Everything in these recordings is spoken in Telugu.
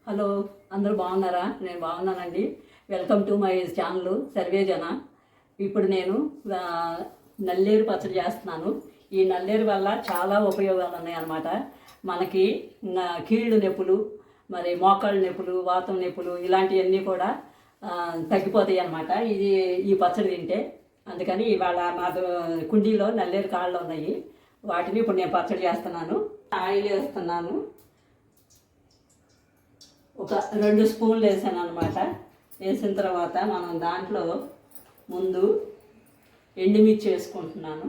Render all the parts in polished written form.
హలో, అందరూ బాగున్నారా? నేను బాగున్నానండి. వెల్కమ్ టు మై ఛానల్ సర్వేజన. ఇప్పుడు నేను నల్లేరు పచ్చడి చేస్తున్నాను. ఈ నల్లేరు వల్ల చాలా ఉపయోగాలు ఉన్నాయి అన్నమాట. మనకి కీళ్ళు నొప్పులు, మరి మోకాళ్ళ నొప్పులు, వాతం నొప్పులు ఇలాంటివన్నీ కూడా తగ్గిపోతాయి అన్నమాట. ఈ పచ్చడి తింటే. అందుకని ఇవాళ మా కుండీలో నల్లేరు కాళ్ళు ఉన్నాయి. వాటిని ఇప్పుడు నేను పచ్చడి చేస్తున్నాను. ఆయిల్ వేస్తున్నాను. ఒక 2 స్పూన్లు వేసాను అనమాట. వేసిన తర్వాత మనం దాంట్లో ముందు ఎండుమిర్చి వేసుకుంటున్నాను.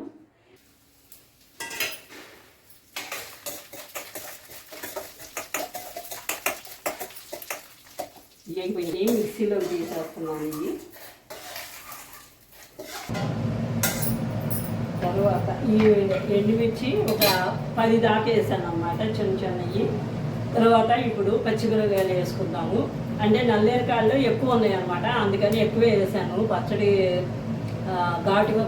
ఇవి మిక్సీలో తీసేస్తున్నాను. ఇవి తర్వాత ఈ ఎండుమిర్చి ఒక 10 దాకా వేసాను అన్నమాట, చిన్నవి. తర్వాత ఇప్పుడు పచ్చిమిరపకాయలు వేసుకుందాము. అంటే నల్లేరుకాయలు ఎక్కువ ఉన్నాయి అన్నమాట, అందుకని ఎక్కువే వేసాను. పచ్చడి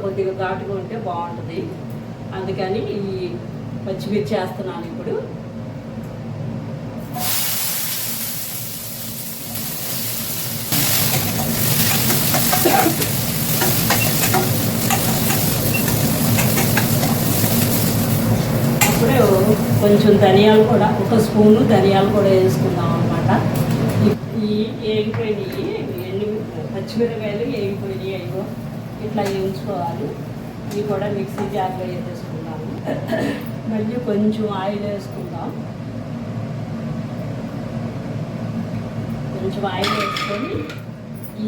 కొద్దిగా ఘాటుగా ఉంటే బాగుంటుంది. అందుకని ఈ పచ్చిమిర్చి వేస్తున్నాను ఇప్పుడు. కొంచెం ధనియాలు కూడా, 1 స్పూను ధనియాలు కూడా వేసుకుందాం అనమాట. ఈ వేగిపోయినాయి పచ్చిమిరపకాయలు వేగిపోయినాయి. అయ్యో ఇట్లా వేయించుకోవాలి. ఇవి కూడా మిక్సీ జార్లో వేసేసుకుందాము. మళ్ళీ కొంచెం ఆయిల్ వేసుకుందాం. కొంచెం ఆయిల్ వేసుకొని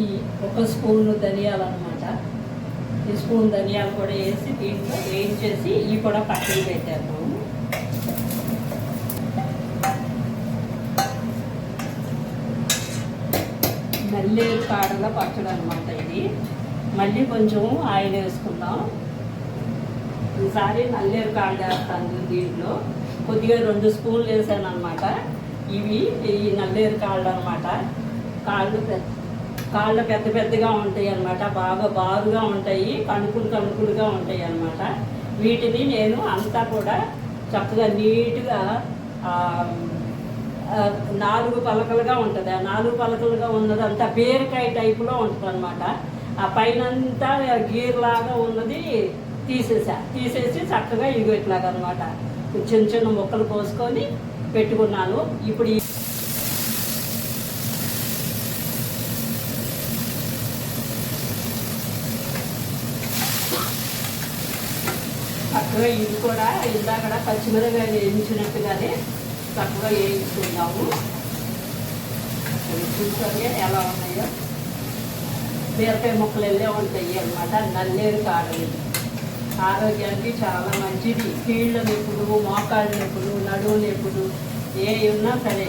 ఈ 1 స్పూను ధనియాలు అనమాట, ఈ స్పూన్ ధనియాలు కూడా వేసి దీంట్లో వేయించేసి ఇవి కూడా పక్కన పెట్టేద్దాము. నల్లేరు కాడల పచ్చడి అనమాట ఇది. మళ్ళీ కొంచెం ఆయిల్ వేసుకుందాం. ఈసారి నల్లేరు కాడ చేస్తాను. దీంట్లో కొద్దిగా 2 స్పూన్లు వేసాను అనమాట. ఇవి ఈ నల్లేరు కాళ్ళు అనమాట. కాళ్ళు పెద్ద పెద్దగా ఉంటాయి అన్నమాట, బాగా బారుగా ఉంటాయి, కణుకులుగా ఉంటాయి అన్నమాట. వీటిని నేను అంతా కూడా చక్కగా నీట్గా 4 పలకలుగా ఉంటుంది. ఆ 4 పలకలుగా ఉన్నదంతా బీరకాయ టైపులో ఉంటుంది అనమాట. ఆ పైనంతా గీర్లాగా ఉన్నది తీసేసి చక్కగా ఇగో ఇట్లాగా అనమాట చిన్న చిన్న ముక్కలు కోసుకొని పెట్టుకున్నాను. ఇప్పుడు చక్కగా ఇది కూడా ఇందాక పచ్చిమిరపకాయలు వేయించినట్టుగానే చక్కగా వేయించుకుందాము. చూసుకొని ఎలా ఉన్నాయో. బీరకాయ ముక్కలు వెళ్ళే ఉంటాయి అన్నమాట. నల్లేరు కాడలు ఆరోగ్యానికి చాలా మంచిది. కీళ్ళ నొప్పులు, మోకాళ్ళ నొప్పులు, నడువు నొప్పులు ఏ ఉన్నా సరే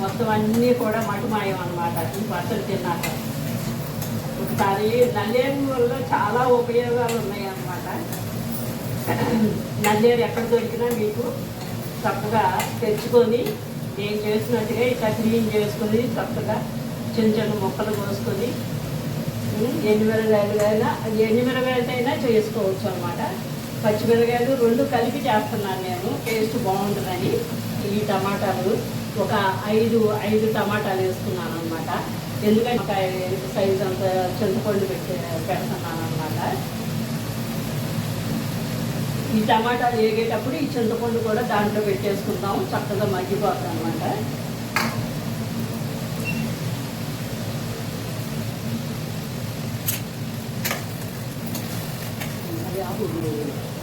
మొత్తం అన్నీ కూడా మటుమాయం అన్నమాట ఈ పచ్చడి తిన్నాక. ఒకసారి నల్లేరు వల్ల చాలా ఉపయోగాలు ఉన్నాయి అన్నమాట. నల్లేరు ఎక్కడ దొరికినా మీకు చక్కగా తెచ్చుకొని నేను చేసినట్టుగా ఇట్లా క్లీన్ చేసుకొని చక్కగా చిన్న ముక్కలు కోసుకొని ఎండుమిరపకాయలైనా చేసుకోవచ్చు అనమాట. పచ్చిమిరపకాయలు 2 కలిపి చేస్తున్నాను నేను, టేస్ట్ బాగుంటుందని. ఈ టమాటాలు ఒక 5 టమాటాలు వేసుకున్నాను అనమాట. ఎందుకంటే ఒక సైజు అంత చింతపండు పెడుతున్నాను అనమాట. ఈ టమాటాలు వేగేటప్పుడు ఈ చింతపండు కూడా దాంట్లో పెట్టేసుకుందాం, చక్కగా మగ్గిపోతుంది అనమాట.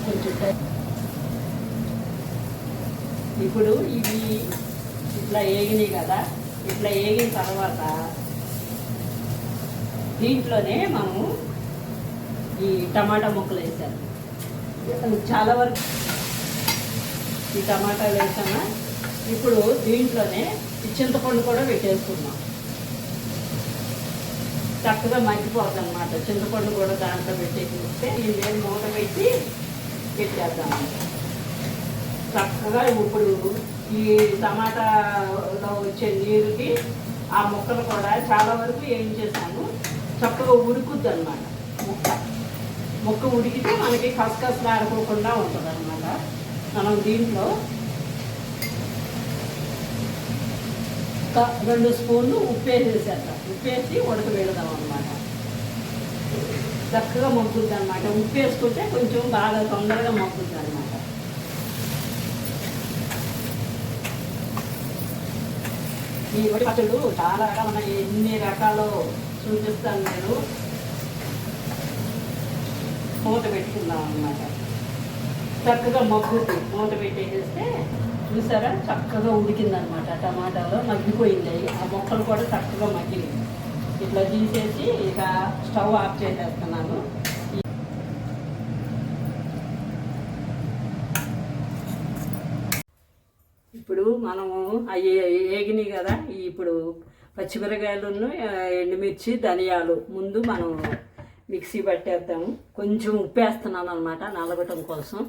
కొంచెం ఇప్పుడు ఇవి ఇట్లా వేగినాయి కదా. ఇట్లా వేగిన తర్వాత దీంట్లోనే మనము ఈ టమాటా ముక్కలు వేసాను. చాలా వరకు ఈ టమాటాలు వేసాను. ఇప్పుడు దీంట్లోనే ఈ చింతపండు కూడా పెట్టేసుకున్నాం. చక్కగా మగ్గిపోతుంది అన్నమాట. చింతపండు కూడా దాంట్లో పెట్టేస్తే ఈ నేను మూత పెట్టి పెట్టేద్దాం. చక్కగా ఇప్పుడు ఈ టమాటాలో వచ్చే నీరుకి ఆ ముక్కలు కూడా చాలా వరకు ఏం చేశాను, చక్కగా ఉడుకుద్ది అన్నమాట. ముక్క ఉడికితే మనకి కసకసలు ఆడుకోకుండా ఉంటుంది అన్నమాట. మనం దీంట్లో ఒక 2 స్పూన్లు ఉప్పు వేసేసేద్దాం. ఉప్పు వేసి ఉడకబెడదాం అన్నమాట. చక్కగా మగ్గుద్ది అనమాట. ఉప్పు వేసుకుంటే కొంచెం బాగా తొందరగా మగ్గుద్ది అనమాట. ఈ వడి పచ్చళ్ళు చాలా రకాల ఎన్ని రకాలు చూపిస్తాను నేను. మూత పెట్టుకుందాం అన్నమాట. చక్కగా మగ్గుద్ది. మూత పెట్టేసేస్తే చూసారా చక్కగా ఉడికిందనమాట. టమాటాలో మగ్గిపోయింది. ఆ మొక్కలు కూడా చక్కగా మగ్గినాయి. ఇట్లా తీసేసి ఇక స్టవ్ ఆఫ్ చేసేస్తున్నాను. ఇప్పుడు మనము అవి వేగినాయి కదా. ఇప్పుడు పచ్చిమిరకాయలను ఎండుమిర్చి ధనియాలు ముందు మనం మిక్సీ పట్టేద్దాము. కొంచెం ఉప్పు వేస్తున్నాను అనమాట నలగటం కోసం.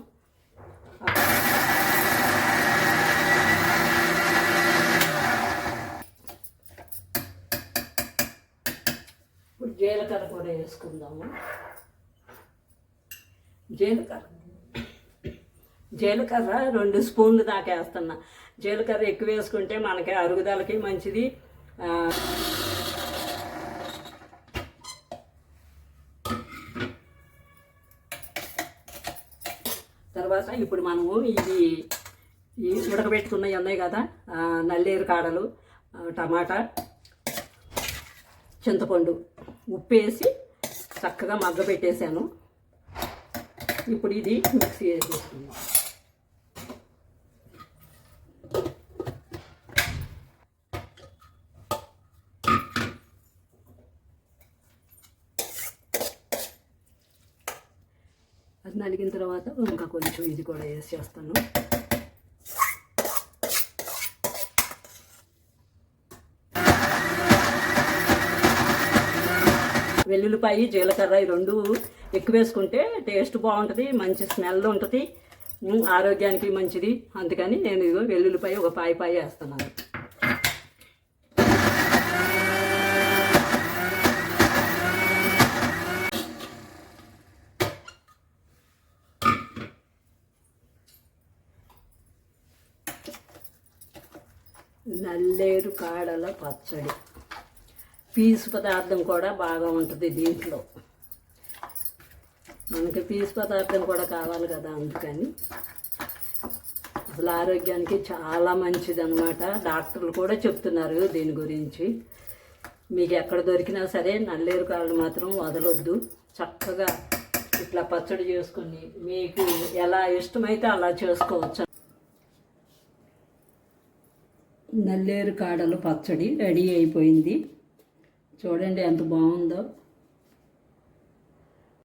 ఇప్పుడు జీలకర్ర కూడా వేసుకుందాము. జీలకర్ర 2 స్పూన్లు దాకా వేస్తున్నా. జీలకర్ర ఎక్కువ వేసుకుంటే మనకి అరుగుదలకి మంచిది. తర్వాత ఇప్పుడు మనము ఈ ఉడకబెట్టుకున్నవి ఉన్నాయి కదా, నల్లేరు కాడలు, టమాటా, చింతపండు, ఉప్పు వేసి చక్కగా మగ్గబెట్టేసాను. ఇప్పుడు ఇది మిక్సీ వేసేసుకుందాం. అది నలిగిన తర్వాత ఇంకా కొంచెం ఇది కూడా వేసేస్తాను. వెల్లుల్లిపాయ, జీలకర్ర ఈ 2 ఎక్కువ వేసుకుంటే టేస్ట్ బాగుంటుంది, మంచి స్మెల్ ఉంటుంది, ఆరోగ్యానికి మంచిది. అందుకని నేను ఇదిగో వెల్లుల్లిపాయ ఒక పాయ వేస్తున్నాను. నల్లేరు కాడల పచ్చడి పీసు పదార్థం కూడా బాగా ఉంటుంది దీంట్లో. మనకి పీసు పదార్థం కూడా కావాలి కదా, అందుకని అసలు ఆరోగ్యానికి చాలా మంచిది అన్నమాట. డాక్టర్లు కూడా చెప్తున్నారు దీని గురించి. మీకు ఎక్కడ దొరికినా సరే నల్లేరు కాడలు మాత్రం వదలొద్దు. చక్కగా ఇట్లా పచ్చడి చేసుకుని మీకు ఎలా ఇష్టమైతే అలా చేసుకోవచ్చు. నల్లేరు కాడలు పచ్చడి రెడీ అయిపోయింది. చూడండి ఎంత బాగుందో.